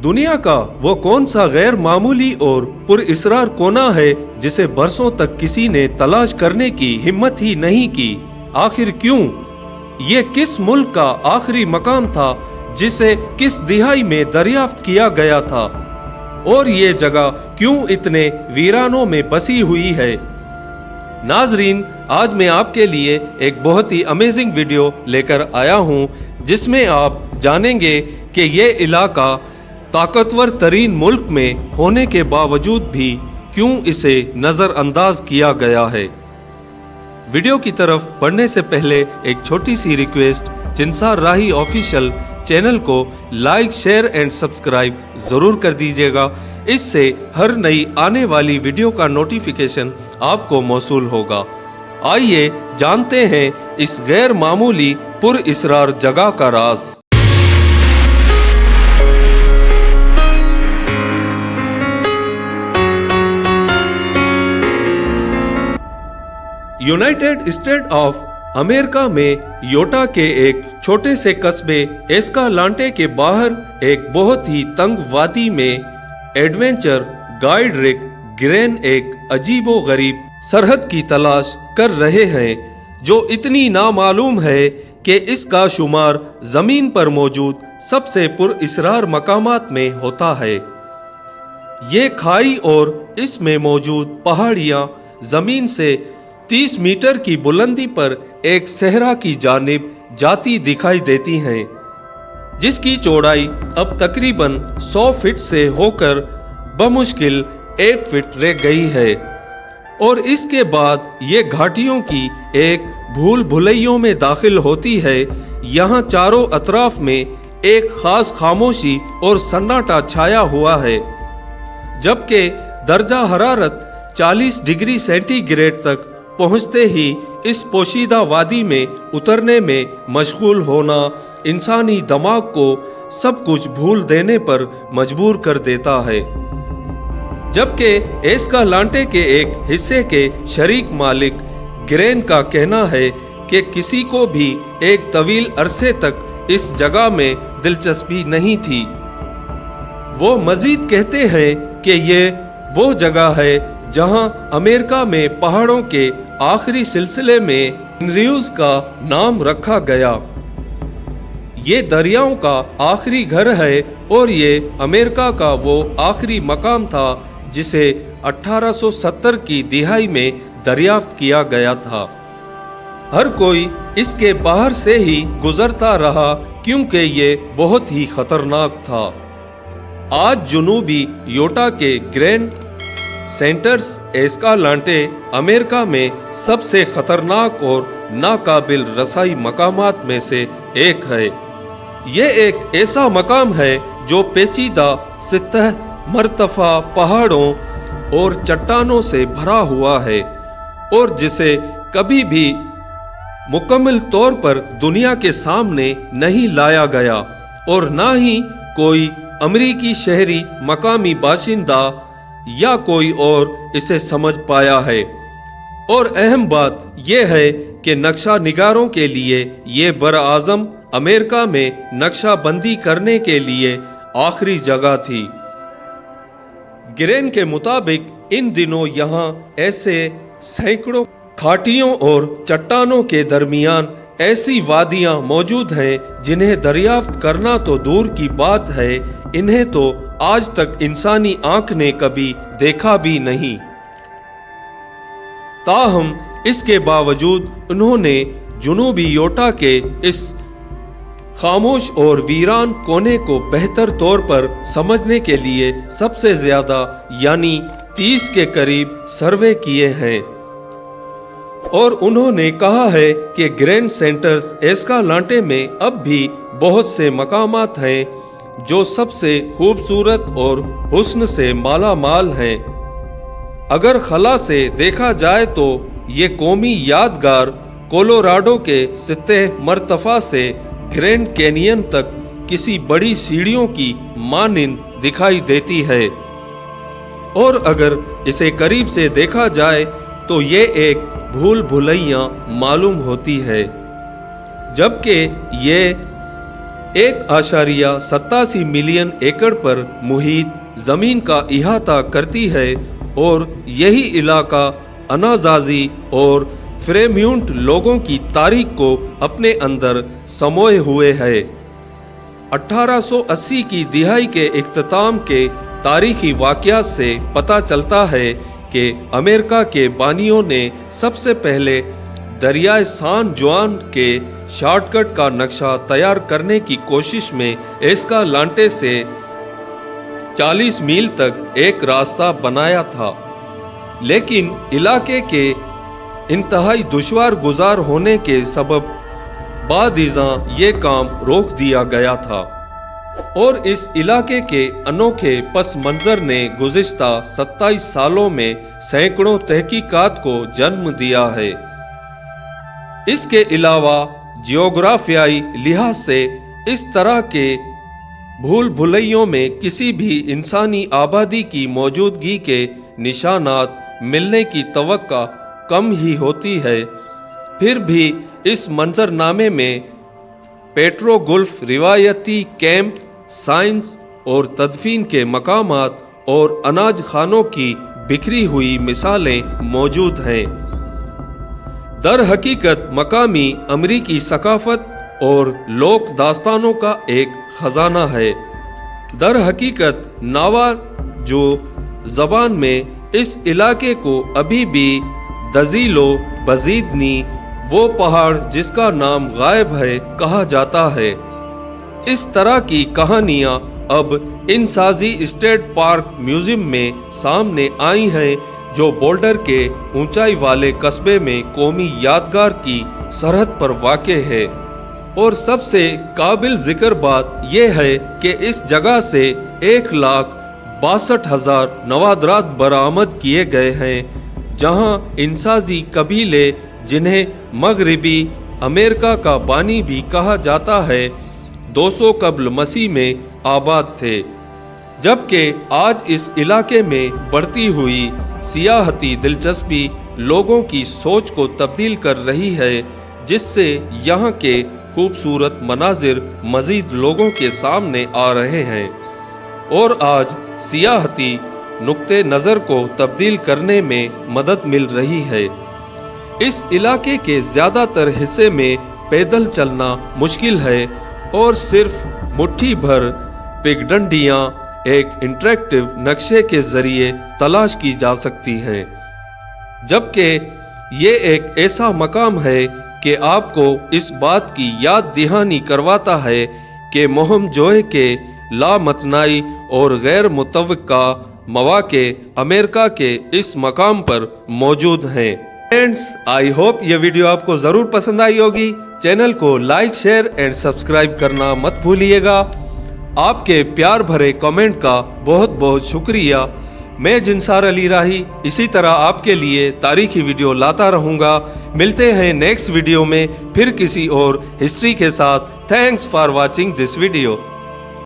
दुनिया का वो कौन सा गैर मामूली और पुरइसरार कोना है जिसे बरसों तक किसी ने तलाश करने की हिम्मत ही नहीं की? आखिर क्यों? ये किस मुल्क का आखिरी मकाम था जिसे किस दिहाई में दरियाफ्त किया गया था? और ये जगह क्यों इतने वीरानों में बसी हुई है? नाजरीन, आज मैं आपके लिए एक बहुत ही अमेजिंग वीडियो लेकर आया हूँ जिसमें आप जानेंगे कि ये इलाका ताकतवर तरीन मुल्क में होने के बावजूद भी क्यों इसे नज़रअंदाज किया गया है। वीडियो की तरफ बढ़ने से पहले एक छोटी सी रिक्वेस्ट, चिंसार राही ऑफिशियल चैनल को लाइक, शेयर एंड सब्सक्राइब ज़रूर कर दीजिएगा। इससे हर नई आने वाली वीडियो का नोटिफिकेशन आपको मौसूल होगा। आइए जानते हैं इस गैर मामूली पुरइसरार जगह का राज। यूनाइटेड स्टेट ऑफ अमेरिका में योटा के एक छोटे से कस्बे एस्कालांटे के बाहर एक बहुत ही तंग वादी में एडवेंचर गाइड रिक ग्रेन एक अजीबो गरीब सरहद की तलाश कर रहे हैं जो इतनी नामालूम है कि इसका शुमार जमीन पर मौजूद सबसे पुरइसरार मकामात में होता है। ये खाई और इसमें मौजूद पहाड़ियाँ जमीन से 30 मीटर की बुलंदी पर एक सहरा की जानिब जाती दिखाई देती हैं, जिसकी चौड़ाई अब तकरीबन 100 फीट से होकर बमुश्किल 1 फीट रह गई है। और इसके बाद ये घाटियों की एक भूल भुलैयों में दाखिल होती है। यहाँ चारों अतराफ में एक खास खामोशी और सन्नाटा छाया हुआ है, जबकि दर्जा हरारत 40 डिग्री सेंटीग्रेड तक पहुँचते ही इस पोशीदा वादी में उतरने में मशगूल होना इंसानी दिमाग को सब कुछ भूल देने पर मजबूर कर देता है। जबकि एस्कालांटे के एक हिस्से के शरीक मालिक ग्रेन का कहना है कि किसी को भी एक तवील अरसे तक इस जगह में दिलचस्पी नहीं थी। वो मजीद कहते हैं कि ये वो जगह है जहां अमेरिका में पहाड़ों के आखिरी सिलसिले में एंड्रयूज का नाम रखा गया। ये दरियाओं का आखिरी घर है और ये अमेरिका का वो आखिरी मकाम था जिसे 1870 की दिहाई में दरियाफ्त किया गया था। हर कोई इसके बाहर से ही गुजरता रहा क्योंकि ये बहुत ही खतरनाक था। आज जुनूबी योटा के ग्रैंड सेंटर्स एस्कालांटे अमेरिका में सबसे खतरनाक और नाकाबिल रसाई मकामात में से एक है। ये एक ऐसा मकाम है जो पेचीदा सतह मरतफा पहाड़ों और चट्टानों से भरा हुआ है और जिसे कभी भी मुकम्मल तौर पर दुनिया के सामने नहीं लाया गया और ना ही कोई अमरीकी शहरी, मकामी बाशिंदा या कोई और इसे समझ पाया है। और अहम बात यह है कि नक्शा निगारों के लिए ये बर-आज़म अमेरिका में नक्शा बंदी करने के लिए आखिरी जगह थी। ग्रेन के मुताबिक इन दिनों यहाँ ऐसे सैकड़ों घाटियों और चट्टानों के दरमियान ऐसी वादियाँ मौजूद हैं जिन्हें दरियाफ्त करना तो दूर की बात है, इन्हें तो आज तक इंसानी आंख ने कभी देखा भी नहीं। ताहम इसके बावजूद उन्होंने जुनूबी योटा के इस खामोश और वीरान कोने को बेहतर तौर पर समझने के लिए सबसे ज्यादा यानी 30 के करीब सर्वे किए हैं और उन्होंने कहा है कि ग्रैंड सेंटर्स एस्कालांटे में अब भी बहुत से मकामात हैं जो सबसे खूबसूरत और हुस्न से माला माल हैं। अगर खला से देखा जाए तो ये कौमी यादगार कोलोराडो के सतह मरतफा से ग्रैंड कैनियन तक किसी बड़ी सीढ़ियों की मानिंद दिखाई देती है और अगर इसे करीब से देखा जाए तो ये एक भूल भुलैया मालूम होती है, जबकि ये 1.87 मिलियन एकड़ पर मुहित जमीन का इहाता करती है और यही इलाका अनाजाजी और फ्रेम्यूंट लोगों की तारीख को अपने अंदर समोए हुए है। 1880 की दिहाई के इख्तिताम के तारीखी वाक़यात से पता चलता है कि अमेरिका के बानियों ने सबसे पहले दरियाए सान जुआन के शॉर्टकट का नक्शा तैयार करने की कोशिश में एस्कालांटे से 40 मील तक एक रास्ता बनाया था, लेकिन इलाके के इंतहाई दुश्वार गुजार होने के सबब बादिज़ां ये काम रोक दिया गया था और इस इलाके के अनोखे पस मंजर ने गुज़िश्ता 27 सालों में सैकड़ों तहकीकात को जन्म दिया है। इसके अलावा जियोग्राफियाई लिहाज से इस तरह के भूल भुलैयों में किसी भी इंसानी आबादी की मौजूदगी के निशानात मिलने की तवक्का कम ही होती है। फिर भी इस मंजरनामे में पेट्रोगुल्फ रिवायती कैंप, साइंस और तदफीन के मकामात और अनाज खानों की बिखरी हुई मिसालें मौजूद हैं। दर हकीकत मकामी अमरीकी सकाफत और लोक दास्तानों का एक खजाना है। दर हकीकत नावाजो ज़बान में इस इलाके को अभी भी दजीलो बजीदनी, वो पहाड़ जिसका नाम गायब है, कहा जाता है। इस तरह की कहानियां अब इंसाजी स्टेट पार्क म्यूजियम में सामने आई हैं, जो बोल्डर के ऊंचाई वाले कस्बे में कौमी यादगार की सरहद पर वाक़े है। और सबसे काबिल जिक्र बात यह है कि इस जगह से 1,62,000 नवादरात बरामद किए गए हैं, जहां इंसाजी कबीले, जिन्हें मगरिबी अमेरिका का बानी भी कहा जाता है, 200 कब्ल मसीह में आबाद थे। जबकि आज इस इलाके में बढ़ती हुई सियाहती दिलचस्पी लोगों की सोच को तब्दील कर रही है, जिससे यहाँ के खूबसूरत मनाजिर मजीद लोगों के सामने आ रहे हैं और आज सियाहती नुक्ते नज़र को तब्दील करने में मदद मिल रही है। इस इलाके के ज़्यादातर हिस्से में पैदल चलना मुश्किल है और सिर्फ मुट्ठी भर पिगडंडियाँ एक इंटरेक्टिव नक्शे के ज़रिए तलाश की जा सकती हैं। जबकि ये एक ऐसा मकाम है कि आपको इस बात की याद दहानी करवाता है कि मोहमजोए के लामतनाई और गैर मुतवक्का मौके अमेरिका के इस मकाम पर मौजूद हैं। फ्रेंड्स, आई होप ये वीडियो आपको ज़रूर पसंद आई होगी। चैनल को लाइक, शेयर एंड सब्सक्राइब करना मत भूलिएगा। आपके प्यार भरे कमेंट का बहुत बहुत शुक्रिया। मैं जिनसार अली राही इसी तरह आपके लिए तारीखी वीडियो लाता रहूँगा। मिलते हैं नेक्स्ट वीडियो में फिर किसी और हिस्ट्री के साथ। Thanks for watching this video.